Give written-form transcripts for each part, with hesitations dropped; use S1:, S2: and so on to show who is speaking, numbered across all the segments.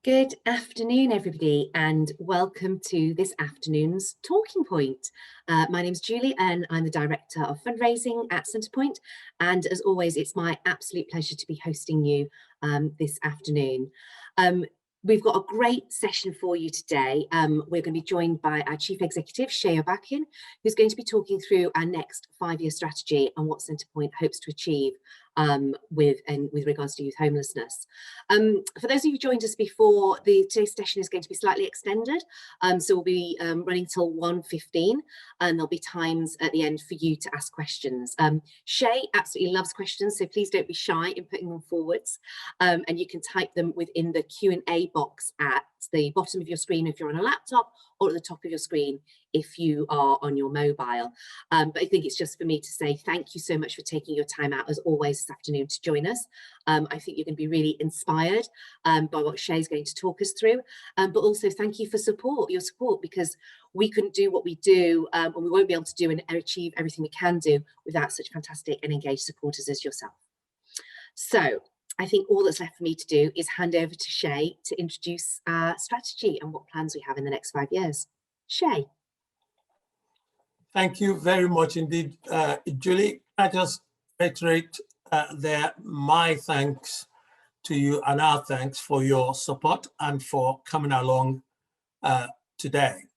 S1: Good afternoon, everybody, and welcome to this afternoon's Talking Point. My name's Julie, and I'm the Director of Fundraising at Centrepoint. And as always, it's my absolute pleasure to be hosting you this afternoon. We've got a great session for you today. We're going to be joined by our Chief Executive, Seyi Obakin, who's going to be talking through our next 5-year strategy and what Centrepoint hopes to achieve with regards to youth homelessness. For those of you who joined us before, today's session is going to be slightly extended, so we'll be running till 1:15, and there'll be times at the end for you to ask questions. Seyi absolutely loves questions, so please don't be shy in putting them forwards, and you can type them within the Q&A box at the bottom of your screen if you're on a laptop, or at the top of your screen if you are on your mobile. But I think it's just for me to say thank you so much for taking your time out, as always, this afternoon to join us. I think you're going to be really inspired by what Seyi's going to talk us through, but also thank you for your support, because we couldn't do what we do, and we won't be able to do and achieve everything we can do without such fantastic and engaged supporters as yourself. So I think all that's left for me to do is hand over to Seyi to introduce our strategy and what plans we have in the next 5 years. Seyi.
S2: Thank you very much indeed, Julie. I just reiterate my thanks to you and our thanks for your support and for coming along today.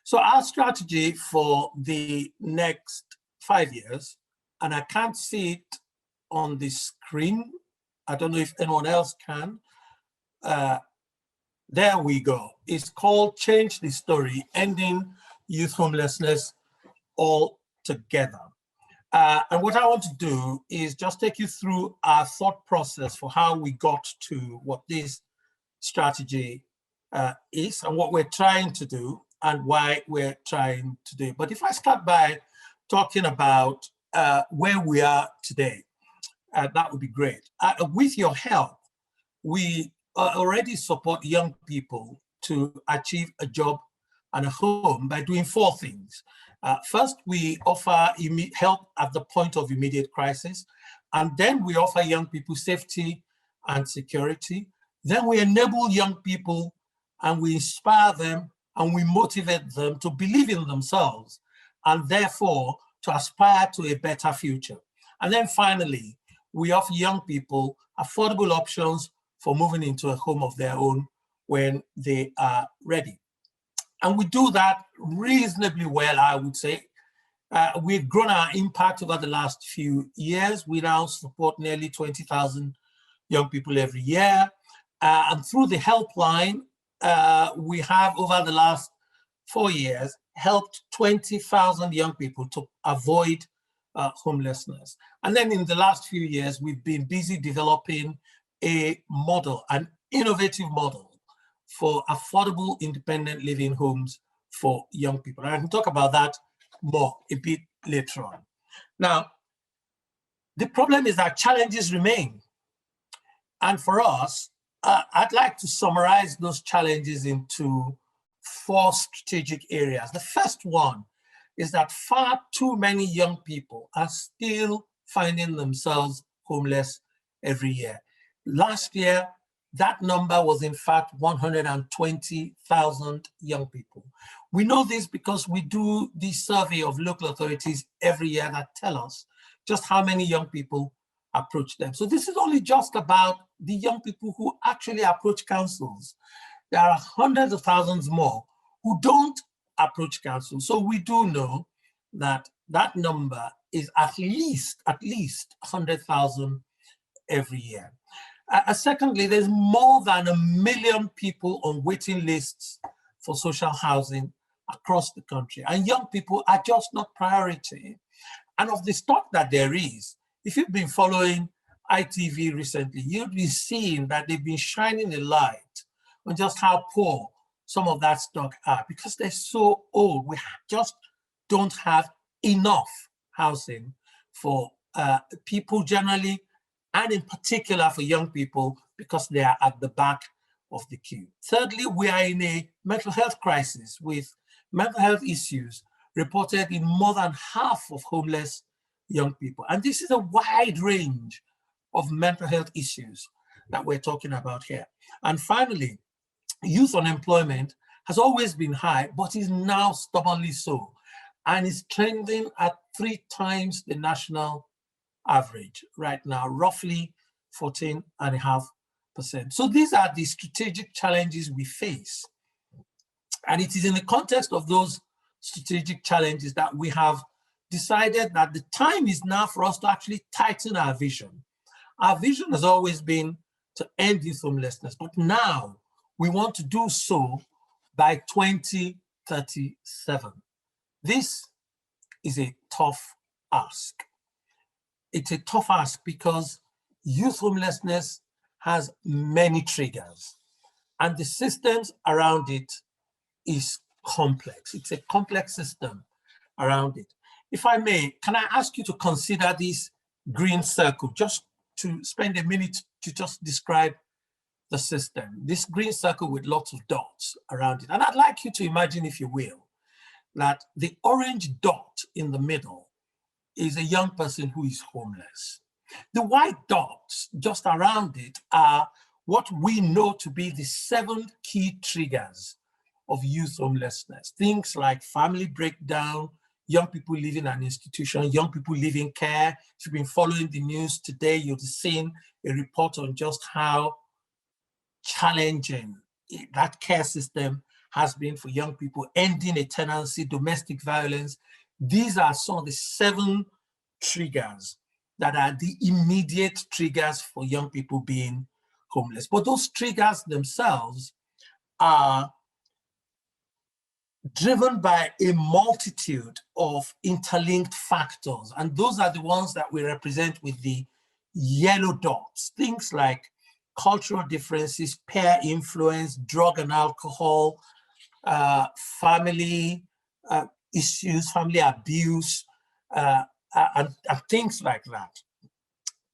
S2: So our strategy for the next 5 years, and I can't see it on the screen. I don't know if anyone else can. There we go. It's called Change the Story, Ending Youth Homelessness All Together. And what I want to do is just take you through our thought process for how we got to what this strategy is and what we're trying to do and why we're trying to do it. But if I start by talking about where we are today, that would be great. With your help, we already support young people to achieve a job and a home by doing 4 things. First, we offer help at the point of immediate crisis, and then we offer young people safety and security. Then we enable young people and we inspire them and we motivate them to believe in themselves and therefore to aspire to a better future. And then finally, we offer young people affordable options for moving into a home of their own when they are ready. And we do that reasonably well, I would say. We've grown our impact over the last few years. We now support nearly 20,000 young people every year. And through the helpline, we have, over the last 4 years, helped 20,000 young people to avoid homelessness. And then in the last few years, we've been busy developing a model, an innovative model for affordable independent living homes for young people. And I can talk about that more a bit later on. Now, the problem is that challenges remain. And for us, I'd like to summarize those challenges into 4 strategic areas. The first one is that far too many young people are still finding themselves homeless every year. Last year, that number was in fact 120,000 young people. We know this because we do this survey of local authorities every year that tell us just how many young people approach them. So this is only just about the young people who actually approach councils. There are hundreds of thousands more who don't approach councils. So we do know that that number is at least 100,000 every year. Secondly, there's more than 1 million people on waiting lists for social housing across the country, and young people are just not priority. And of the stock that there is, if you've been following ITV recently, you'll be seeing that they've been shining a light on just how poor some of that stock are, because they're so old. We just don't have enough housing for people generally, and in particular for young people, because they are at the back of the queue. Thirdly, we are in a mental health crisis, with mental health issues reported in more than half of homeless young people. And this is a wide range of mental health issues that we're talking about here. And finally, youth unemployment has always been high, but is now stubbornly so, and is trending at 3 times the national average right now, roughly 14.5%. So these are the strategic challenges we face. And it is in the context of those strategic challenges that we have decided that the time is now for us to actually tighten our vision. Our vision has always been to end youth homelessness, but now we want to do so by 2037. This is a tough ask. It's a tough ask because youth homelessness has many triggers, and the systems around it is complex. It's a complex system around it. If I may, can I ask you to consider this green circle, just to spend a minute to just describe the system. This green circle with lots of dots around it. And I'd like you to imagine, if you will, that the orange dot in the middle is a young person who is homeless. The white dots just around it are what we know to be the 7 key triggers of youth homelessness. Things like family breakdown, young people living in an institution, young people living care. If you've been following the news today, you've seen a report on just how challenging that care system has been for young people, ending a tenancy, domestic violence. These are some of the 7 triggers that are the immediate triggers for young people being homeless. But those triggers themselves are driven by a multitude of interlinked factors. And those are the ones that we represent with the yellow dots. Things like cultural differences, peer influence, drug and alcohol, family issues, family abuse, and things like that.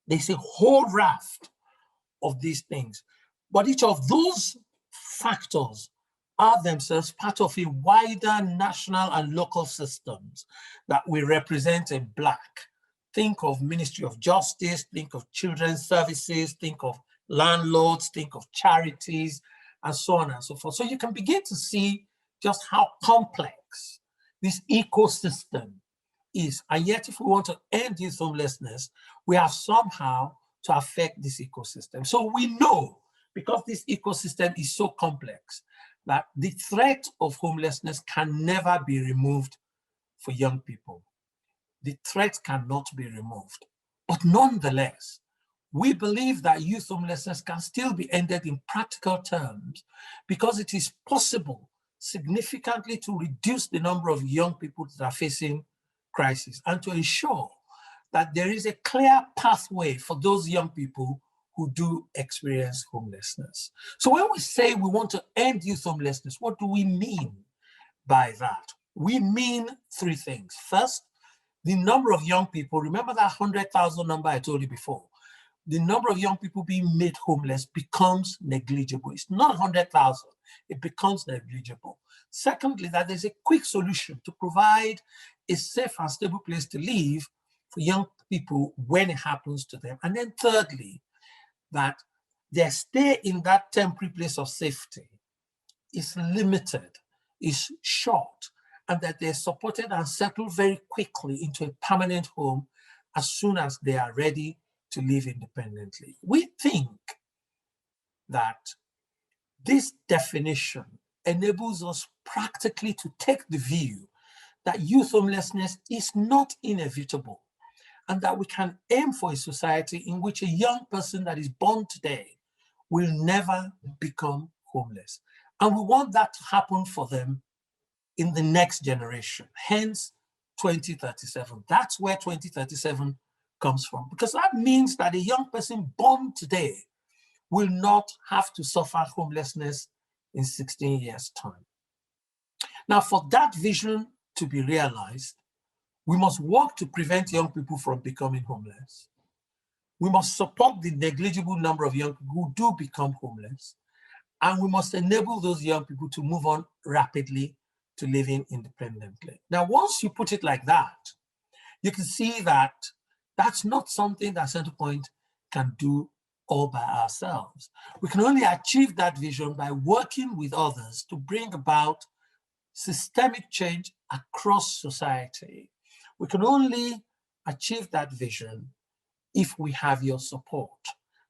S2: There's a whole raft of these things. But each of those factors are themselves part of a wider national and local systems that we represent in Black. Think of Ministry of Justice, think of Children's Services, think of landlords, think of charities, and so on and so forth. So you can begin to see just how complex this ecosystem is. And yet, if we want to end youth homelessness, we have somehow to affect this ecosystem. So we know, because this ecosystem is so complex, that the threat of homelessness can never be removed for young people. The threat cannot be removed. But nonetheless, we believe that youth homelessness can still be ended in practical terms because it is possible significantly to reduce the number of young people that are facing crisis and to ensure that there is a clear pathway for those young people who do experience homelessness. So when we say we want to end youth homelessness, what do we mean by that? We mean 3 things. First, the number of young people, remember that 100,000 number I told you before, the number of young people being made homeless becomes negligible. It's not 100,000, it becomes negligible. Secondly, that there's a quick solution to provide a safe and stable place to live for young people when it happens to them. And then thirdly, that their stay in that temporary place of safety is limited, is short, and that they're supported and settled very quickly into a permanent home as soon as they are ready to live independently. We think that this definition enables us practically to take the view that youth homelessness is not inevitable, and that we can aim for a society in which a young person that is born today will never become homeless. And we want that to happen for them in the next generation, hence 2037. That's where 2037 comes from, because that means that a young person born today will not have to suffer homelessness in 16 years' time. Now, for that vision to be realized, we must work to prevent young people from becoming homeless. We must support the negligible number of young people who do become homeless, and we must enable those young people to move on rapidly to living independently. Now, once you put it like that, you can see that that's not something that Centrepoint can do all by ourselves. We can only achieve that vision by working with others to bring about systemic change across society. We can only achieve that vision if we have your support.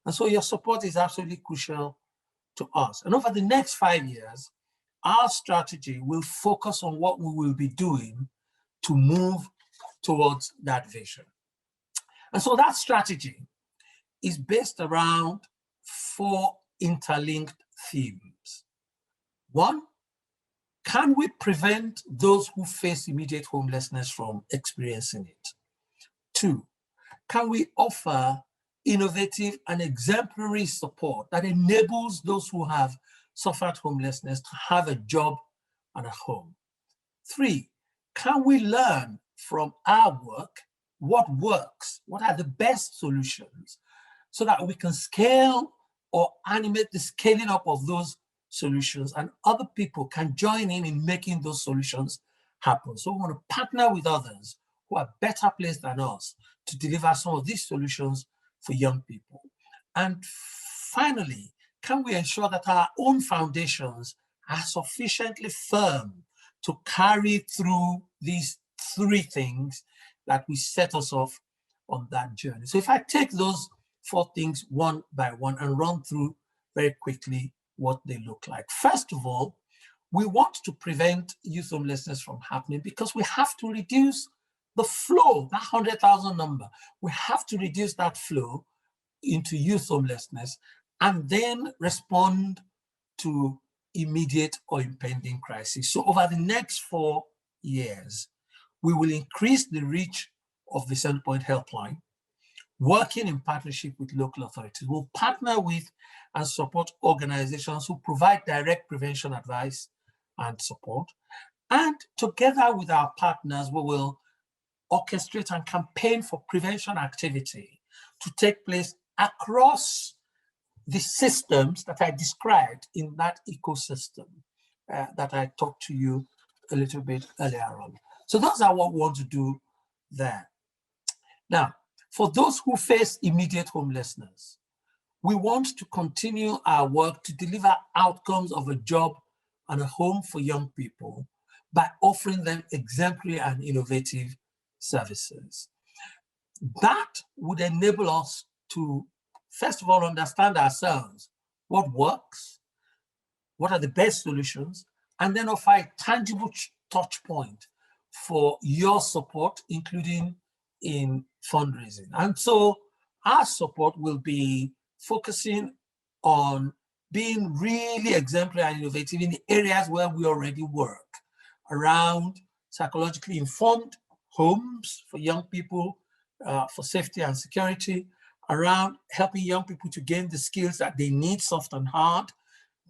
S2: And so your support is absolutely crucial to us. And over the next 5 years, our strategy will focus on what we will be doing to move towards that vision. And so that strategy is based around 4 interlinked themes. 1, can we prevent those who face immediate homelessness from experiencing it? 2, can we offer innovative and exemplary support that enables those who have suffered homelessness to have a job and a home? 3, can we learn from our work what works, what are the best solutions, so that we can scale or animate the scaling up of those solutions and other people can join in making those solutions happen. So we want to partner with others who are better placed than us to deliver some of these solutions for young people. And finally, can we ensure that our own foundations are sufficiently firm to carry through these 3 things that we set us off on that journey? So if I take those 4 things one by one and run through very quickly what they look like. First of all, we want to prevent youth homelessness from happening because we have to reduce the flow, that 100,000 number. We have to reduce that flow into youth homelessness and then respond to immediate or impending crisis. So over the next 4 years, we will increase the reach of the Centrepoint helpline, working in partnership with local authorities. We'll partner with and support organizations who provide direct prevention advice and support. And together with our partners, we will orchestrate and campaign for prevention activity to take place across the systems that I described in that ecosystem that I talked to you a little bit earlier on. So those are what we want to do there. Now, for those who face immediate homelessness, we want to continue our work to deliver outcomes of a job and a home for young people by offering them exemplary and innovative services. That would enable us to, first of all, understand ourselves, what works, what are the best solutions, and then offer a tangible touch point for your support, including in fundraising. And so our support will be focusing on being really exemplary and innovative in the areas where we already work, around psychologically informed homes for young people, for safety and security, around helping young people to gain the skills that they need, soft and hard,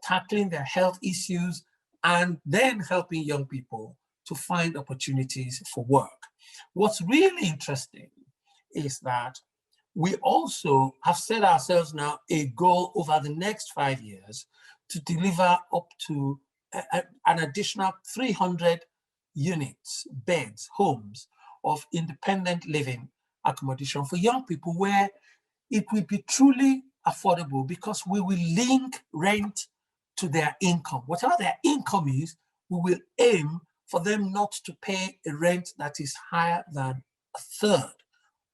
S2: tackling their health issues, and then helping young people to find opportunities for work. What's really interesting is that we also have set ourselves now a goal over the next 5 years to deliver up to an additional 300 units, beds, homes of independent living accommodation for young people where it will be truly affordable because we will link rent to their income. Whatever their income is, we will aim for them not to pay a rent that is higher than a third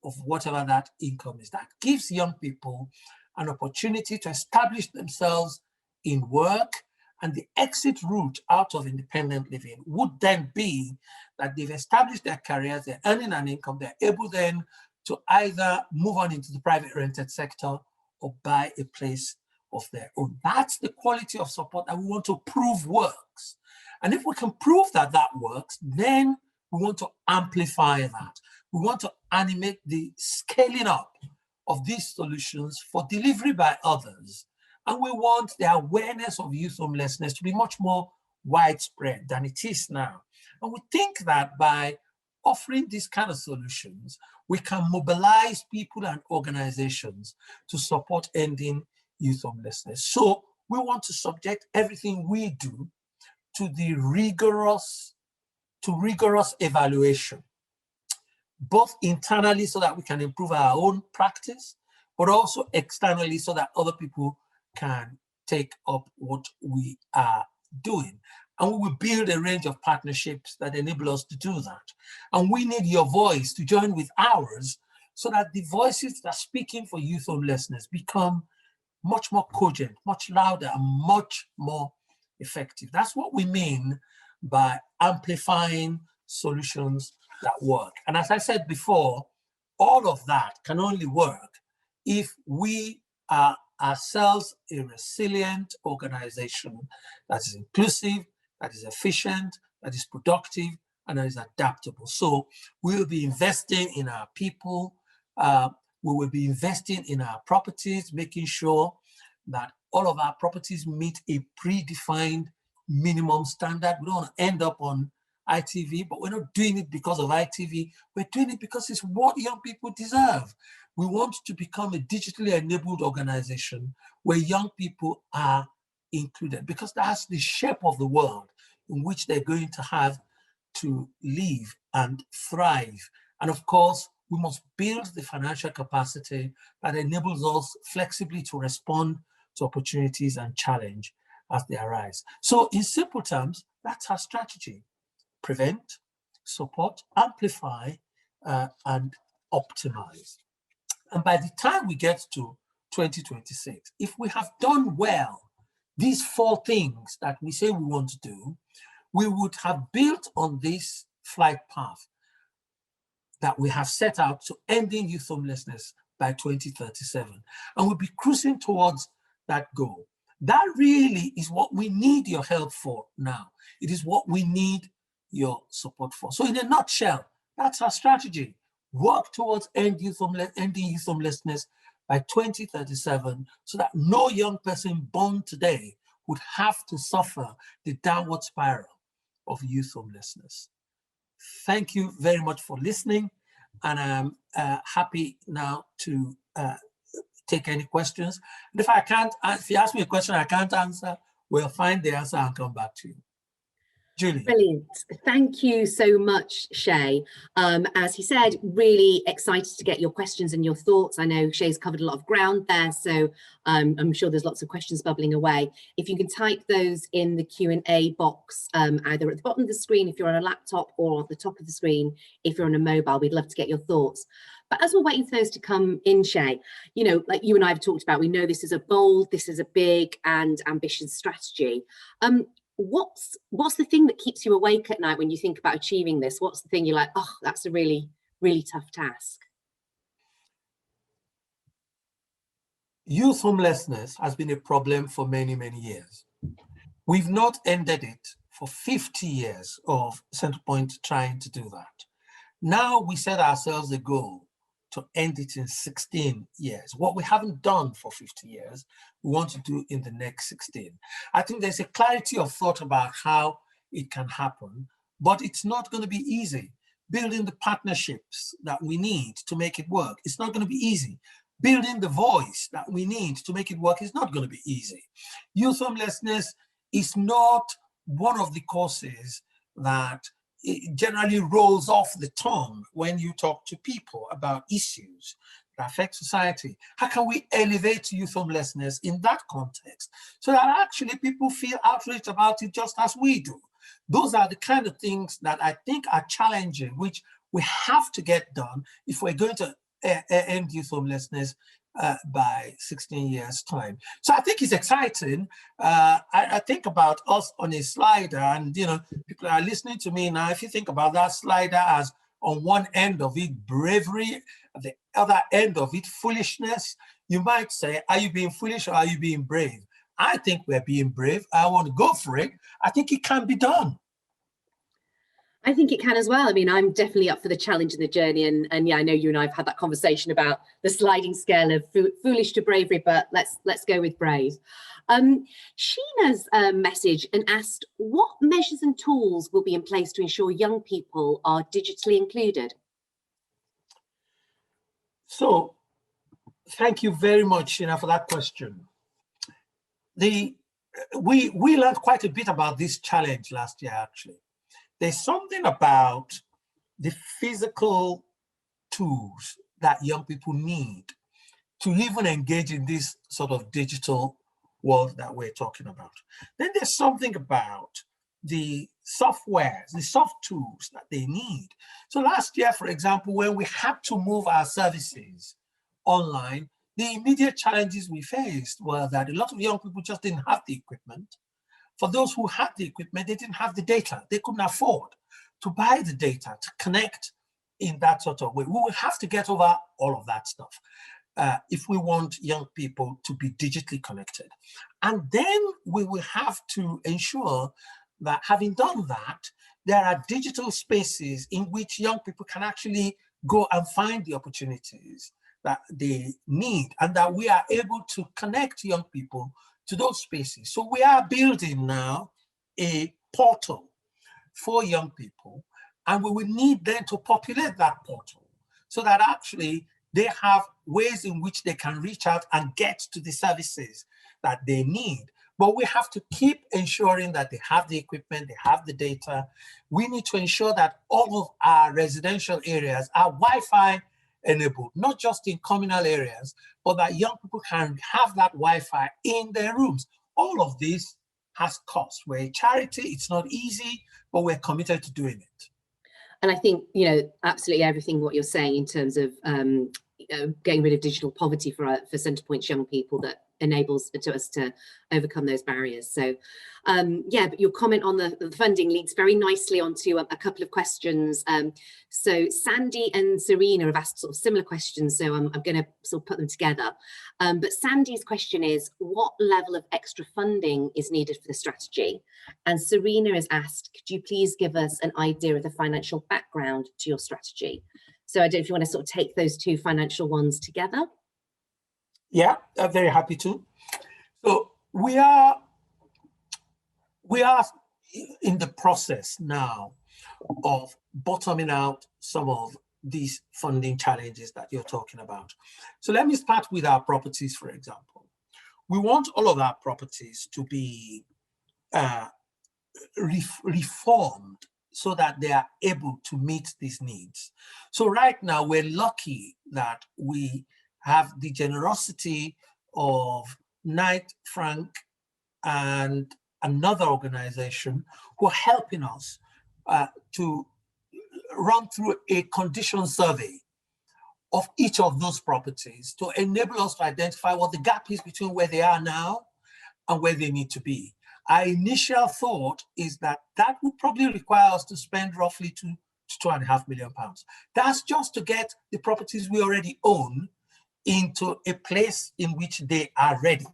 S2: of whatever that income is. That gives young people an opportunity to establish themselves in work, and the exit route out of independent living would then be that they've established their careers, they're earning an income, they're able then to either move on into the private rented sector or buy a place of their own. That's the quality of support that we want to prove works. And if we can prove that that works, then we want to amplify that. We want to animate the scaling up of these solutions for delivery by others. And we want the awareness of youth homelessness to be much more widespread than it is now. And we think that by offering these kind of solutions, we can mobilize people and organizations to support ending youth homelessness. So we want to subject everything we do to the rigorous evaluation, both internally so that we can improve our own practice, but also externally so that other people can take up what we are doing. And we will build a range of partnerships that enable us to do that. And we need your voice to join with ours so that the voices that are speaking for youth homelessness become much more cogent, much louder, and much more effective. That's what we mean by amplifying solutions that work. And as I said before, all of that can only work if we are ourselves a resilient organization that is inclusive, that is efficient, that is productive, and that is adaptable. So we will be investing in our people, we will be investing in our properties, making sure that all of our properties meet a predefined minimum standard. We don't want to end up on ITV, but we're not doing it because of ITV. We're doing it because it's what young people deserve. We want to become a digitally enabled organization where young people are included, because that's the shape of the world in which they're going to have to live and thrive. And of course, we must build the financial capacity that enables us flexibly to respond to opportunities and challenge as they arise. So in simple terms, that's our strategy: prevent, support, amplify, and optimize. And by the time we get to 2026, if we have done well these four things that we say we want to do, we would have built on this flight path that we have set out to ending youth homelessness by 2037. And we'll be cruising towards that goal. That really is what we need your help for now. It is what we need your support for. So in a nutshell, that's our strategy. Work towards ending youth homelessness by 2037 so that no young person born today would have to suffer the downward spiral of youth homelessness. Thank you very much for listening, and I'm happy now to take any questions. And if you ask me a question I can't answer, we'll find the answer and come back to you. Julie.
S1: Brilliant. Thank you so much, Seyi. As he said, really excited to get your questions and your thoughts. I know Seyi's covered a lot of ground there, so I'm sure there's lots of questions bubbling away. If you can type those in the Q&A box, either at the bottom of the screen if you're on a laptop, or at the top of the screen if you're on a mobile, we'd love to get your thoughts. But as we're waiting for those to come in, Seyi, you know, like you and I have talked about, we know this is a bold, this is a big and ambitious strategy. What's the thing that keeps you awake at night when you think about achieving this? What's the thing you're like, oh, that's a really, really tough task?
S2: Youth homelessness has been a problem for many, many years. We've not ended it for 50 years of Centrepoint trying to do that. Now we set ourselves a goal to end it in 16 years. What we haven't done for 50 years, we want to do in the next 16. I think there's a clarity of thought about how it can happen, but it's not going to be easy. Building the partnerships that we need to make it work, it's not going to be easy. Building the voice that we need to make it work is not going to be easy. Youth homelessness is not one of the causes that it generally rolls off the tongue when you talk to people about issues that affect society. How can we elevate youth homelessness in that context so that actually people feel outraged about it just as we do? Those are the kind of things that I think are challenging, which we have to get done if we're going to end youth homelessness by 16 years' time. So I think it's exciting. I think about us on a slider, and you know, people are listening to me now. If you think about that slider as on one end of it bravery, at the other end of it foolishness, you might say, are you being foolish or are you being brave? I think we're being brave. I want to go for it. I think it can be done.
S1: I think it can as well. I mean, I'm definitely up for the challenge and the journey. And yeah, I know you and I have had that conversation about the sliding scale of foolish to bravery, but let's go with brave. Sheena's message and asked, what measures and tools will be in place to ensure young people are digitally included?
S2: So thank you very much, Sheena, for that question. We learned quite a bit about this challenge last year, actually. There's something about the physical tools that young people need to even engage in this sort of digital world that we're talking about. Then there's something about the softwares, the soft tools that they need. So last year, for example, when we had to move our services online, the immediate challenges we faced were that a lot of young people just didn't have the equipment. For those who had the equipment, they didn't have the data. They couldn't afford to buy the data, to connect in that sort of way. We will have to get over all of that stuff if we want young people to be digitally connected. And then we will have to ensure that, having done that, there are digital spaces in which young people can actually go and find the opportunities that they need, and that we are able to connect young people to those spaces. So we are building now a portal for young people, and we will need then to populate that portal so that actually they have ways in which they can reach out and get to the services that they need. But we have to keep ensuring that they have the equipment, they have the data. We need to ensure that all of our residential areas are Wi-Fi enabled, not just in communal areas, but that young people can have that Wi-Fi in their rooms. All of this has cost. We're a charity, it's not easy, but we're committed to doing it.
S1: And I think, you know, absolutely everything what you're saying in terms of getting rid of digital poverty for Centrepoint's young people, that enables us to overcome those barriers. So yeah, but your comment on the funding leads very nicely onto a couple of questions. So Sandy and Serena have asked sort of similar questions, so I'm going to sort of put them together. But Sandy's question is, what level of extra funding is needed for the strategy? And Serena has asked, could you please give us an idea of the financial background to your strategy? So I don't know if you want to sort of take those two financial ones together.
S2: Yeah, I'm very happy to. So we are in the process now of bottoming out some of these funding challenges that you're talking about. So let me start with our properties, for example. We want all of our properties to be reformed so that they are able to meet these needs. So right now, we're lucky that we have the generosity of Knight Frank and another organization who are helping us to run through a condition survey of each of those properties to enable us to identify what the gap is between where they are now and where they need to be. Our initial thought is that that would probably require us to spend roughly £2 to £2.5 million. That's just to get the properties we already own into a place in which they are ready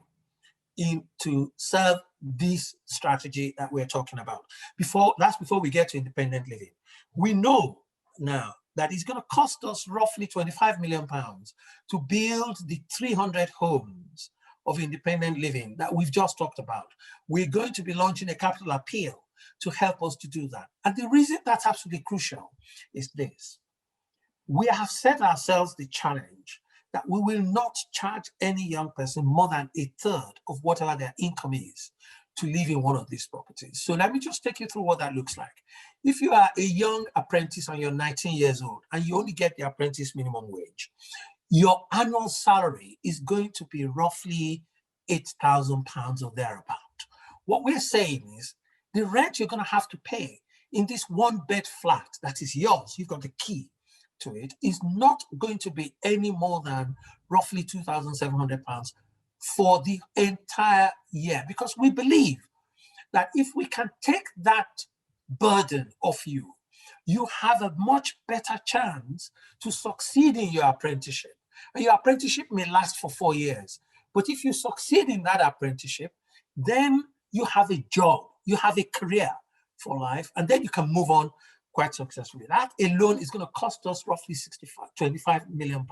S2: to serve this strategy that we're talking about. That's before we get to independent living. We know now that it's going to cost us roughly £25 million to build the 300 homes of independent living that we've just talked about. We're going to be launching a capital appeal to help us to do that. And the reason that's absolutely crucial is this. We have set ourselves the challenge that we will not charge any young person more than a third of whatever their income is to live in one of these properties. So let me just take you through what that looks like. If you are a young apprentice and you're 19 years old and you only get the apprentice minimum wage, your annual salary is going to be roughly £8,000 or thereabout. What we're saying is the rent you're going to have to pay in this one-bed flat that is yours, you've got the key to it, is not going to be any more than roughly £2,700 for the entire year, because we believe that if we can take that burden off you, you have a much better chance to succeed in your apprenticeship. And your apprenticeship may last for 4 years, but if you succeed in that apprenticeship, then you have a job, you have a career for life, and then you can move on quite successfully. That alone is going to cost us roughly £25 million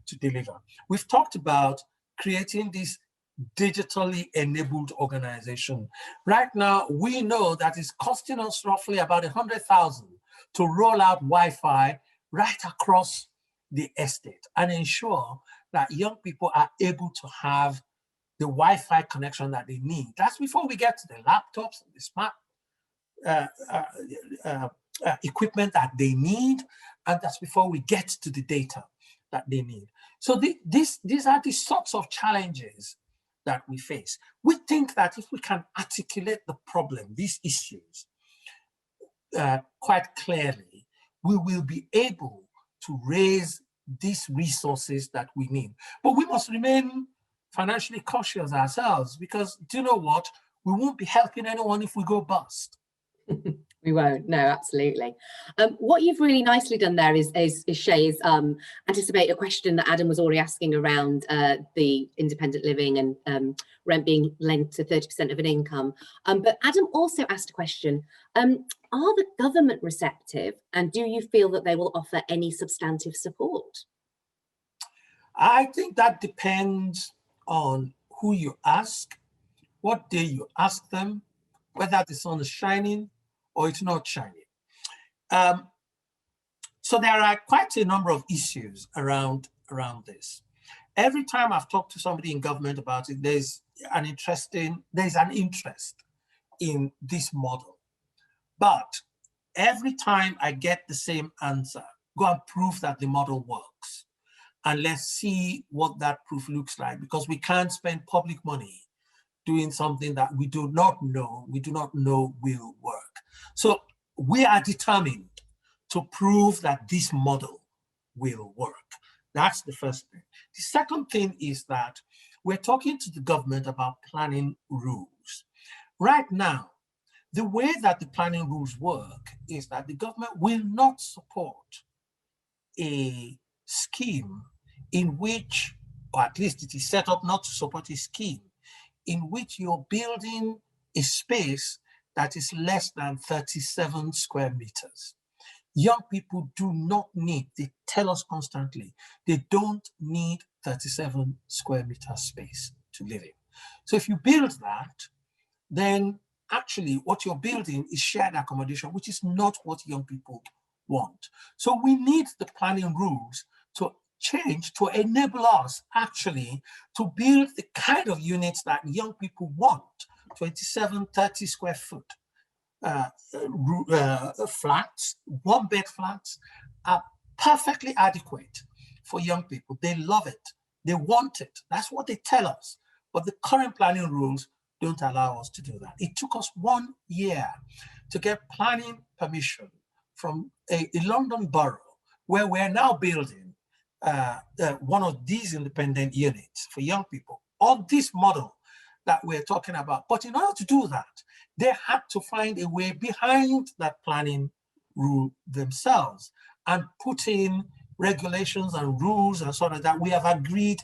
S2: to deliver. We've talked about creating this digitally enabled organization. Right now, we know that it's costing us roughly about 100,000 to roll out Wi-Fi right across the estate and ensure that young people are able to have the Wi-Fi connection that they need. That's before we get to the laptops, the smart equipment that they need, and that's before we get to the data that they need. So these are the sorts of challenges that we face. We think that if we can articulate the problem, these issues, quite clearly, we will be able to raise these resources that we need. But we must remain financially cautious ourselves, because do you know what? We won't be helping anyone if we go bust.
S1: We won't. No, absolutely. What you've really nicely done there is Seyi, anticipate a question that Adam was already asking around the independent living and rent being linked to 30% of an income. But Adam also asked a question, are the government receptive, and do you feel that they will offer any substantive support?
S2: I think that depends on who you ask, what day you ask them, whether the sun is shining or it's not shining. So there are quite a number of issues around this. Every time I've talked to somebody in government about it, there's an interest in this model. But every time I get the same answer, go and prove that the model works. And let's see what that proof looks like, because we can't spend public money doing something that we do not know will work. So we are determined to prove that this model will work. That's the first thing. The second thing is that we're talking to the government about planning rules. Right now, the way that the planning rules work is that the government will not support a scheme in which, or at least it is set up not to support a scheme in which you're building a space that is less than 37 square meters. Young people do not need, they tell us constantly, they don't need 37 square meter space to live in. So if you build that, then actually what you're building is shared accommodation, which is not what young people want. So we need the planning rules to change to enable us actually to build the kind of units that young people want. 27, 30 square foot flats, one bed flats are perfectly adequate for young people. They love it. They want it. That's what they tell us. But the current planning rules don't allow us to do that. It took us 1 year to get planning permission from a London borough, where we're now building one of these independent units for young people on this model that we're talking about. But in order to do that, they had to find a way behind that planning rule themselves and put in regulations and rules and sort of that we have agreed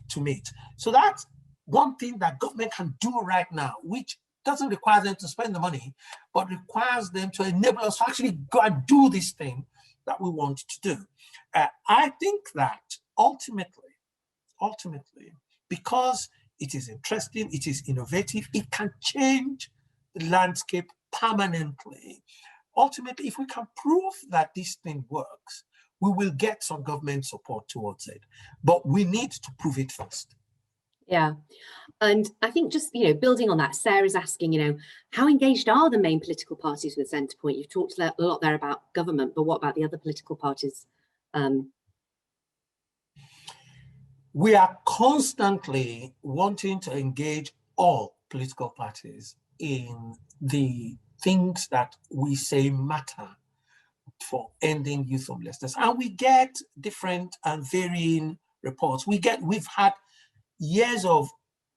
S2: to meet. So that's one thing that government can do right now, which doesn't require them to spend the money, but requires them to enable us to actually go and do this thing that we want to do. I think that ultimately, because it is interesting, it is innovative, it can change the landscape permanently. Ultimately, if we can prove that this thing works, we will get some government support towards it. But we need to prove it first.
S1: Yeah. And I think just, building on that, Sarah's asking, how engaged are the main political parties with Centrepoint? You've talked a lot there about government, but what about the other political parties?
S2: We are constantly wanting to engage all political parties in the things that we say matter for ending youth homelessness. And we get different and varying reports. We've had years of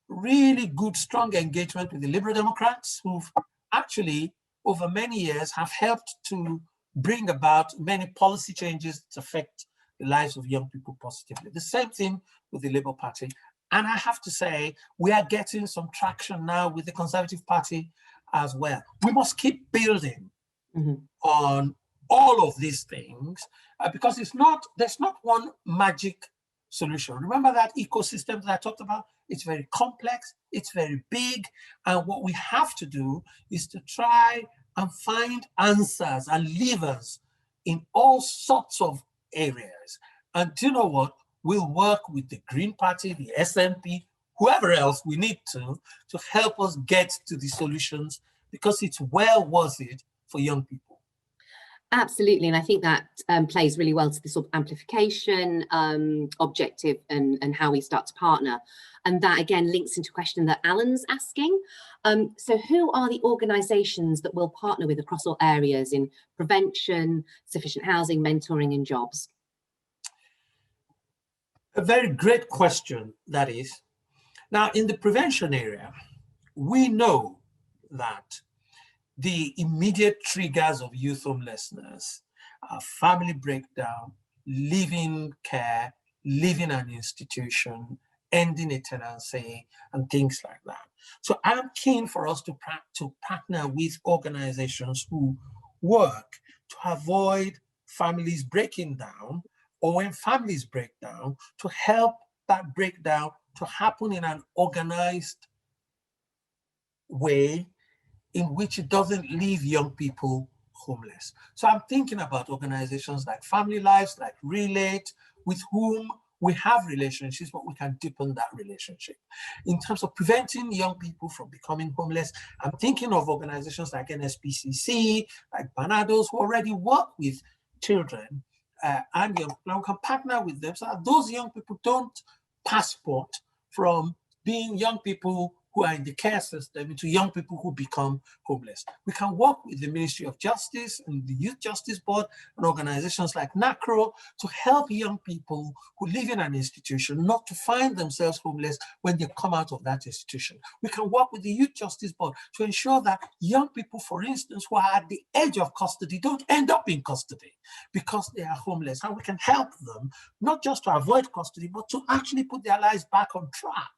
S2: really good, strong engagement with the Liberal Democrats, who've actually, over many years, have helped to bring about many policy changes that affect the lives of young people positively. The same thing with the Labour Party. And I have to say, we are getting some traction now with the Conservative Party as well. We must keep building on all of these things because there's not one magic solution. Remember that ecosystem that I talked about? It's very complex, it's very big, and what we have to do is to try and find answers and levers in all sorts of areas. And do you know what? We'll work with the Green Party, the SNP, whoever else we need to help us get to the solutions, because it's well worth it for young people.
S1: Absolutely, and I think that plays really well to the sort of amplification objective and how we start to partner. And that again links into a question that Alan's asking. So who are the organisations that we'll partner with across all areas in prevention, sufficient housing, mentoring and jobs?
S2: A very great question, that is. Now, in the prevention area, we know that the immediate triggers of youth homelessness are family breakdown, leaving care, leaving an institution, ending a tenancy, and things like that. So I'm keen for us to partner with organizations who work to avoid families breaking down, or when families break down, to help that breakdown to happen in an organized way in which it doesn't leave young people homeless. So I'm thinking about organizations like Family Lives, like Relate, with whom we have relationships, but we can deepen that relationship. In terms of preventing young people from becoming homeless, I'm thinking of organizations like NSPCC, like Banados, who already work with children and young people. We can partner with them so that those young people don't passport from being young people who are in the care system into young people who become homeless. We can work with the Ministry of Justice and the Youth Justice Board and organizations like NACRO to help young people who live in an institution not to find themselves homeless when they come out of that institution. We can work with the Youth Justice Board to ensure that young people, for instance, who are at the edge of custody don't end up in custody because they are homeless. And we can help them not just to avoid custody, but to actually put their lives back on track.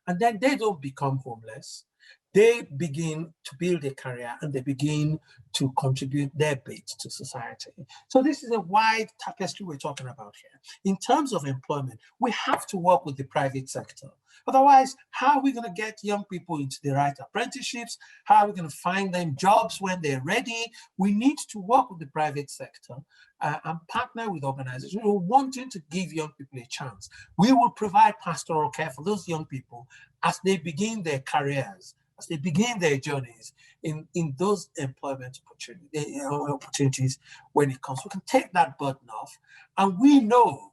S2: And then they don't become homeless. They begin to build a career and they begin to contribute their bit to society. So this is a wide tapestry we're talking about here. In terms of employment, we have to work with the private sector. Otherwise, how are we going to get young people into the right apprenticeships? How are we going to find them jobs when they're ready? We need to work with the private sector and partner with organizations who are wanting to give young people a chance. We will provide pastoral care for those young people as they begin their careers, as they begin their journeys in those employment opportunities when it comes. We can take that burden off. And we know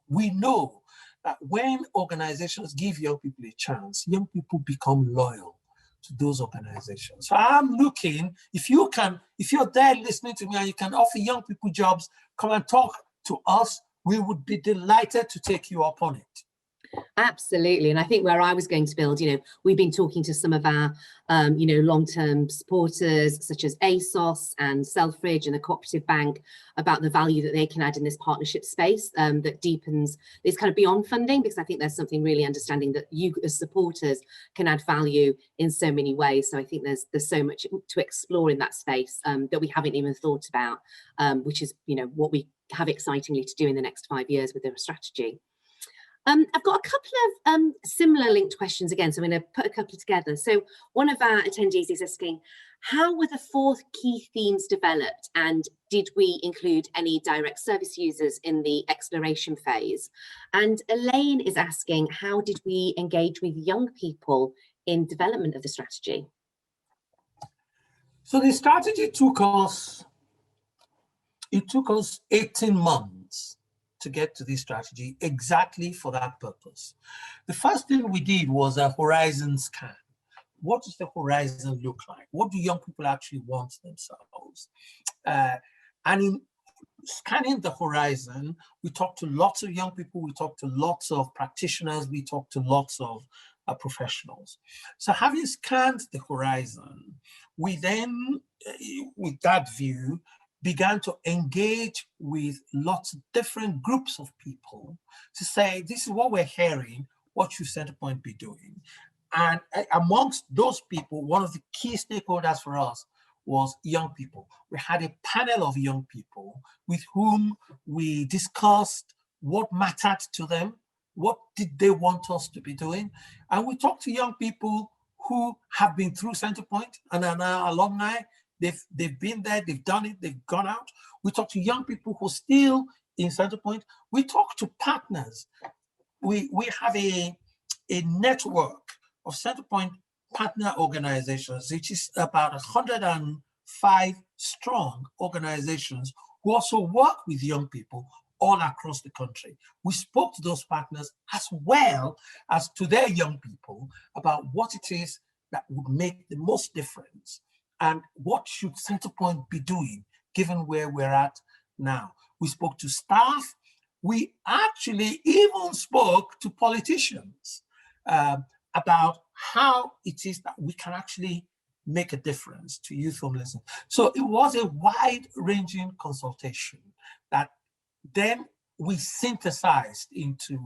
S2: that when organizations give young people a chance, young people become loyal to those organizations. So I'm looking, if you're there listening to me and you can offer young people jobs, come and talk to us. We would be delighted to take you up on it.
S1: Absolutely. And I think where I was going to build, we've been talking to some of our, long-term supporters such as ASOS and Selfridge and the Cooperative Bank about the value that they can add in this partnership space that deepens this kind of beyond funding, because I think there's something really understanding that you as supporters can add value in so many ways. So I think there's so much to explore in that space that we haven't even thought about, which is, what we have excitingly to do in the next 5 years with the strategy. I've got a couple of similar linked questions again, so I'm going to put a couple together. So one of our attendees is asking, how were the 4 key themes developed, and did we include any direct service users in the exploration phase? And Elaine is asking, how did we engage with young people in development of the strategy?
S2: So the strategy took us 18 months to get to this strategy exactly for that purpose. The first thing we did was a horizon scan. What does the horizon look like? What do young people actually want themselves? And in scanning the horizon, we talked to lots of young people, we talked to lots of practitioners, we talked to lots of professionals. So having scanned the horizon, we then, with that view, began to engage with lots of different groups of people to say, this is what we're hearing, what should Centrepoint be doing? And amongst those people, one of the key stakeholders for us was young people. We had a panel of young people with whom we discussed what mattered to them, what did they want us to be doing. And we talked to young people who have been through Centrepoint and are now alumni. They've been there, they've done it, they've gone out. We talk to young people who are still in Centrepoint. We talk to partners. We have a network of Centrepoint partner organizations, which is about 105 strong organizations who also work with young people all across the country. We spoke to those partners as well as to their young people about what it is that would make the most difference and what should Centrepoint be doing given where we're at now. We spoke to staff. We actually even spoke to politicians about how it is that we can actually make a difference to youth homelessness. So it was a wide-ranging consultation that then we synthesized into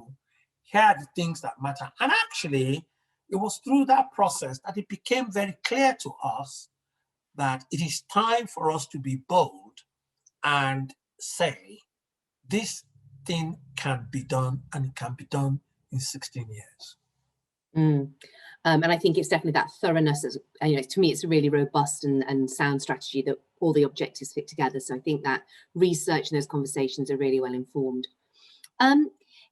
S2: here are the things that matter. And actually, it was through that process that it became very clear to us that it is time for us to be bold and say, this thing can be done, and it can be done in 16 years.
S1: And I think it's definitely that thoroughness. To me, it's a really robust and sound strategy that all the objectives fit together. So I think that research and those conversations are really well informed.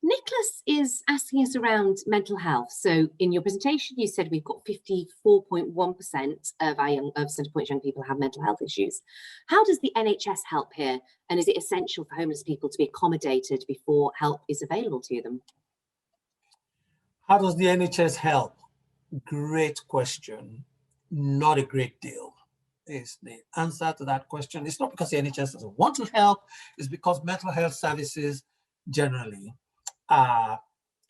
S1: Nicholas is asking us around mental health. So in your presentation, you said we've got 54.1% of Centrepoint young people have mental health issues. How does the NHS help here? And is it essential for homeless people to be accommodated before help is available to them?
S2: How does the NHS help? Great question. Not a great deal is the answer to that question. It's not because the NHS doesn't want to help, it's because mental health services generally are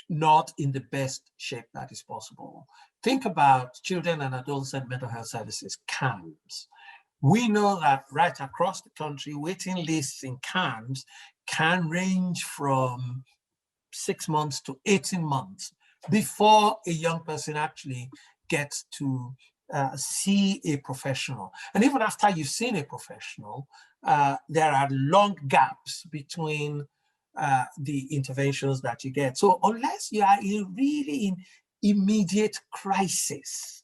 S2: not in the best shape that is possible. Think about children and adolescent mental health services, CAMS. We know that right across the country, waiting lists in CAMS can range from 6 months to 18 months before a young person actually gets to see a professional. And even after you've seen a professional, there are long gaps between the interventions that you get. So unless you are really in immediate crisis,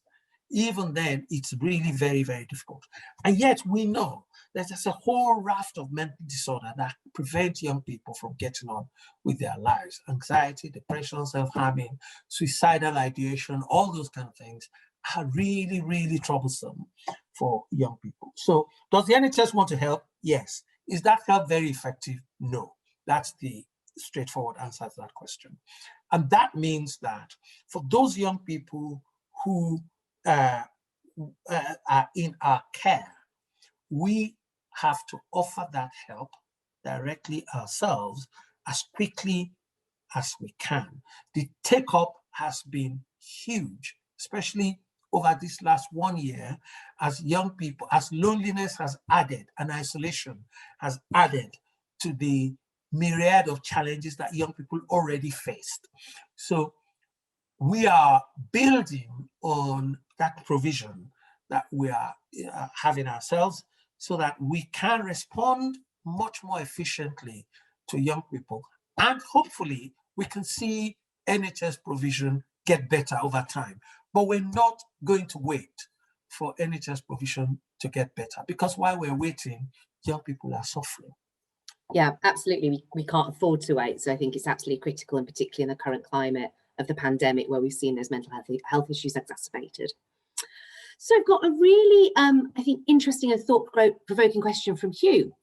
S2: even then it's really very, very difficult. And yet we know that there's a whole raft of mental disorder that prevent young people from getting on with their lives. Anxiety, depression, self-harming, suicidal ideation, all those kind of things are really, really troublesome for young people. So does the NHS want to help? Yes. Is that help very effective? No. That's the straightforward answer to that question. And that means that for those young people who are in our care, we have to offer that help directly ourselves as quickly as we can. The take-up has been huge, especially over this last 1 year, as young people, as loneliness has added and isolation has added to the myriad of challenges that young people already faced. So we are building on that provision that we are having ourselves so that we can respond much more efficiently to young people. And hopefully we can see NHS provision get better over time. But we're not going to wait for NHS provision to get better, because while we're waiting, young people are suffering.
S1: Yeah, absolutely. We can't afford to wait. So I think it's absolutely critical, and particularly in the current climate of the pandemic where we've seen those mental health issues exacerbated. So I've got a really, I think, interesting and thought-provoking question from Hugh.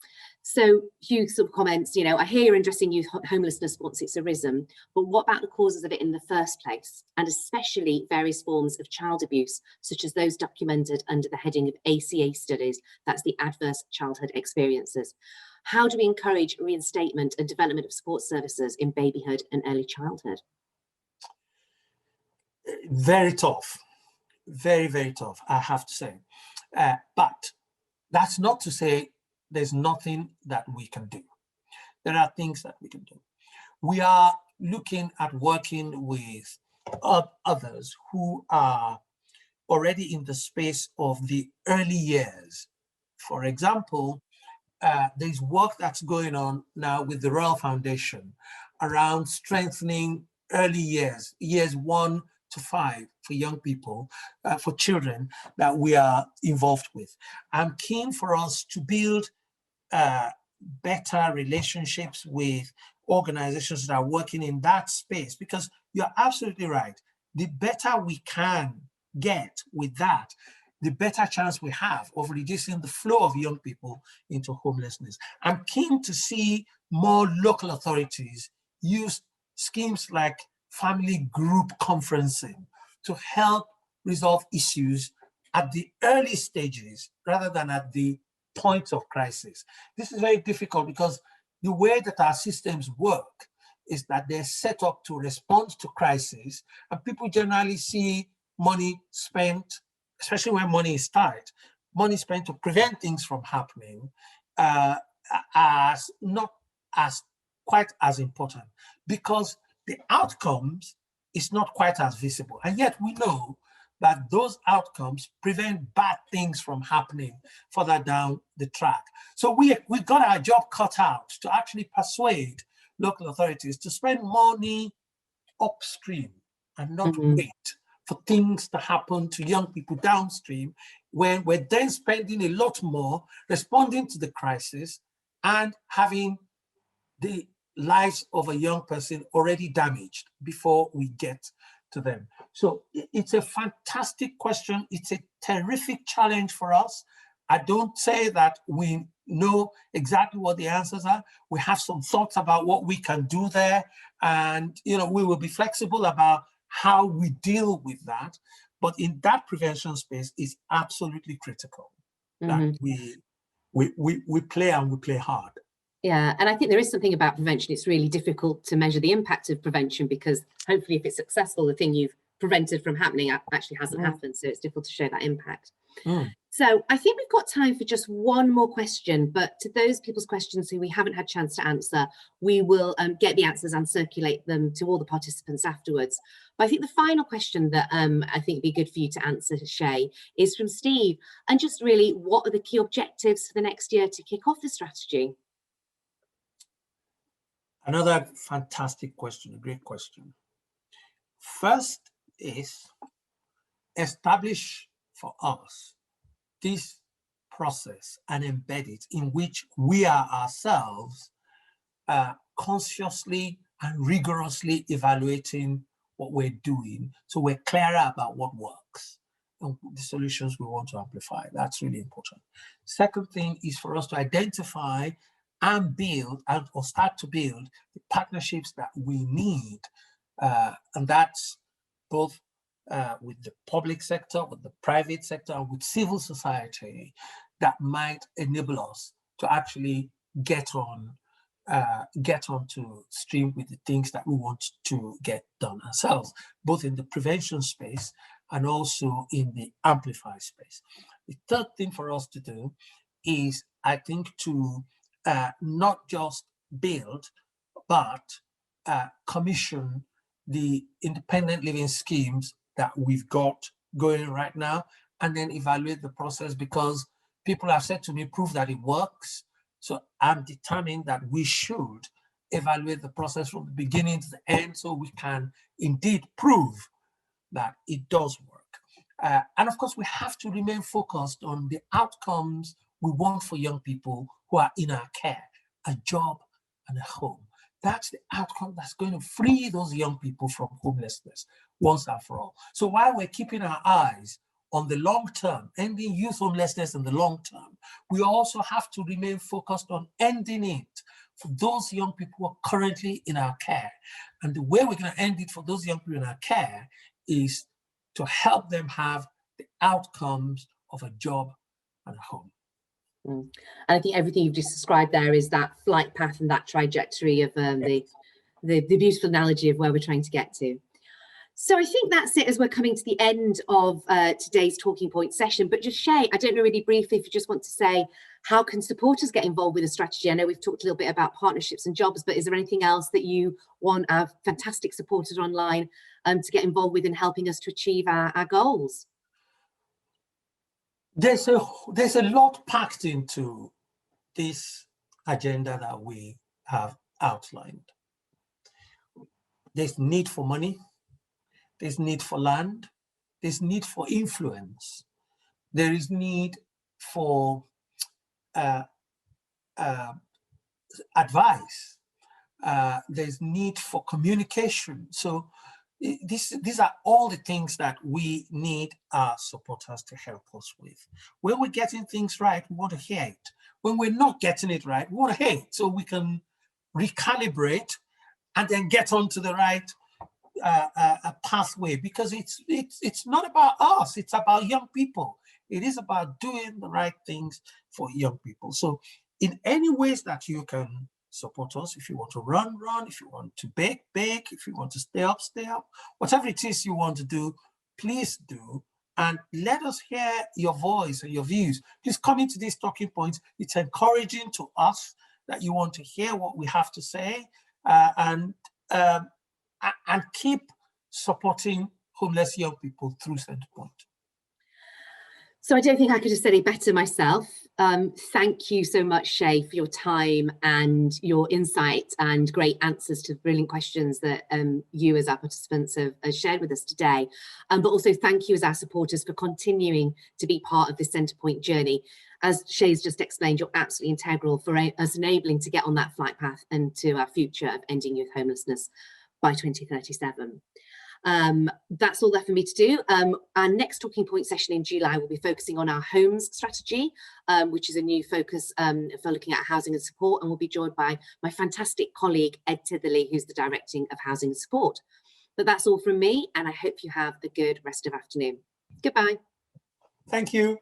S1: So Hugh sort of comments, I hear you're addressing youth homelessness once it's arisen, but what about the causes of it in the first place? And especially various forms of child abuse, such as those documented under the heading of ACA studies, that's the adverse childhood experiences. How do we encourage reinstatement and development of support services in babyhood and early childhood?
S2: Very tough, very, very tough, I have to say. But that's not to say there's nothing that we can do. There are things that we can do. We are looking at working with others who are already in the space of the early years. For example, there's work that's going on now with the Royal Foundation around strengthening early years, years 1 to 5 for young people, for children that we are involved with. I'm keen for us to build better relationships with organizations that are working in that space, because you're absolutely right. The better we can get with that, the better chance we have of reducing the flow of young people into homelessness. I'm keen to see more local authorities use schemes like family group conferencing to help resolve issues at the early stages rather than at the point of crisis. This is very difficult because the way that our systems work is that they're set up to respond to crisis, and people generally see money spent, especially when money is tight, money spent to prevent things from happening as not as quite as important, because the outcomes is not quite as visible. And yet we know that those outcomes prevent bad things from happening further down the track. So we got our job cut out to actually persuade local authorities to spend money upstream and not wait for things to happen to young people downstream, when we're then spending a lot more responding to the crisis and having the lives of a young person already damaged before we get to them. So it's a fantastic question. It's a terrific challenge for us. I don't say that we know exactly what the answers are. We have some thoughts about what we can do there, and we will be flexible about how we deal with that. But in that prevention space, it's absolutely critical that we play, and we play hard.
S1: Yeah, and I think there is something about prevention. It's really difficult to measure the impact of prevention, because hopefully if it's successful, the thing you've prevented from happening actually hasn't happened. So it's difficult to show that impact. So I think we've got time for just one more question, but to those people's questions who we haven't had a chance to answer, we will get the answers and circulate them to all the participants afterwards. But I think the final question that I think would be good for you to answer, Seyi, is from Steve. And just really, what are the key objectives for the next year to kick off the strategy?
S2: Another fantastic question, a great question. First is establish for us this process and embed it in which we are ourselves consciously and rigorously evaluating what we're doing, so we're clearer about what works and the solutions we want to amplify. That's really important. Second thing is for us to identify and build or start to build the partnerships that we need, and that's both with the public sector, with the private sector, and with civil society, that might enable us to actually get on to stream with the things that we want to get done ourselves, both in the prevention space and also in the amplify space. The third thing for us to do is, I think, to not just build, but commission the independent living schemes that we've got going right now, and then evaluate the process, because people have said to me, prove that it works. So I'm determined that we should evaluate the process from the beginning to the end, so we can indeed prove that it does work. And of course, we have to remain focused on the outcomes we want for young people who are in our care: a job and a home. That's the outcome that's going to free those young people from homelessness once and for all. So while we're keeping our eyes on the long term, ending youth homelessness in the long term, we also have to remain focused on ending it for those young people who are currently in our care. And the way we're going to end it for those young people in our care is to help them have the outcomes of a job and a home.
S1: And I think everything you've just described there is that flight path and that trajectory of the beautiful analogy of where we're trying to get to. So I think that's it, as we're coming to the end of today's Talking Point session. But just Seyi, I don't know, really briefly, if you just want to say, how can supporters get involved with the strategy? I know we've talked a little bit about partnerships and jobs, but is there anything else that you want our fantastic supporters online to get involved with in helping us to achieve our goals?
S2: There's a lot packed into this agenda that we have outlined. There's need for money, there's need for land, there's need for influence, there is need for advice, there's need for communication. So These are all the things that we need our supporters to help us with. When we're getting things right, we want to hear it. When we're not getting it right, we want to hear it so we can recalibrate and then get onto the right pathway, because it's not about us, it's about young people. It is about doing the right things for young people. So in any ways that you can support us, if you want to run, if you want to bake, if you want to stay up, whatever it is you want to do, please do. And let us hear your voice and your views. Please come into these talking points. It's encouraging to us that you want to hear what we have to say, and keep supporting homeless young people through Centrepoint.
S1: So I don't think I could have said it better myself. Thank you so much, Seyi, for your time and your insight and great answers to brilliant questions that you as our participants have shared with us today. But also thank you as our supporters for continuing to be part of this Centrepoint journey. As Seyi's just explained, you're absolutely integral for us enabling to get on that flight path and to our future of ending youth homelessness by 2037. That's all left for me to do. Our next talking point session in July will be focusing on our homes strategy, which is a new focus for looking at housing and support, and we'll be joined by my fantastic colleague Ed Titherley, who's the Directing of Housing and Support. But that's all from me, and I hope you have a good rest of afternoon. Goodbye.
S2: Thank you.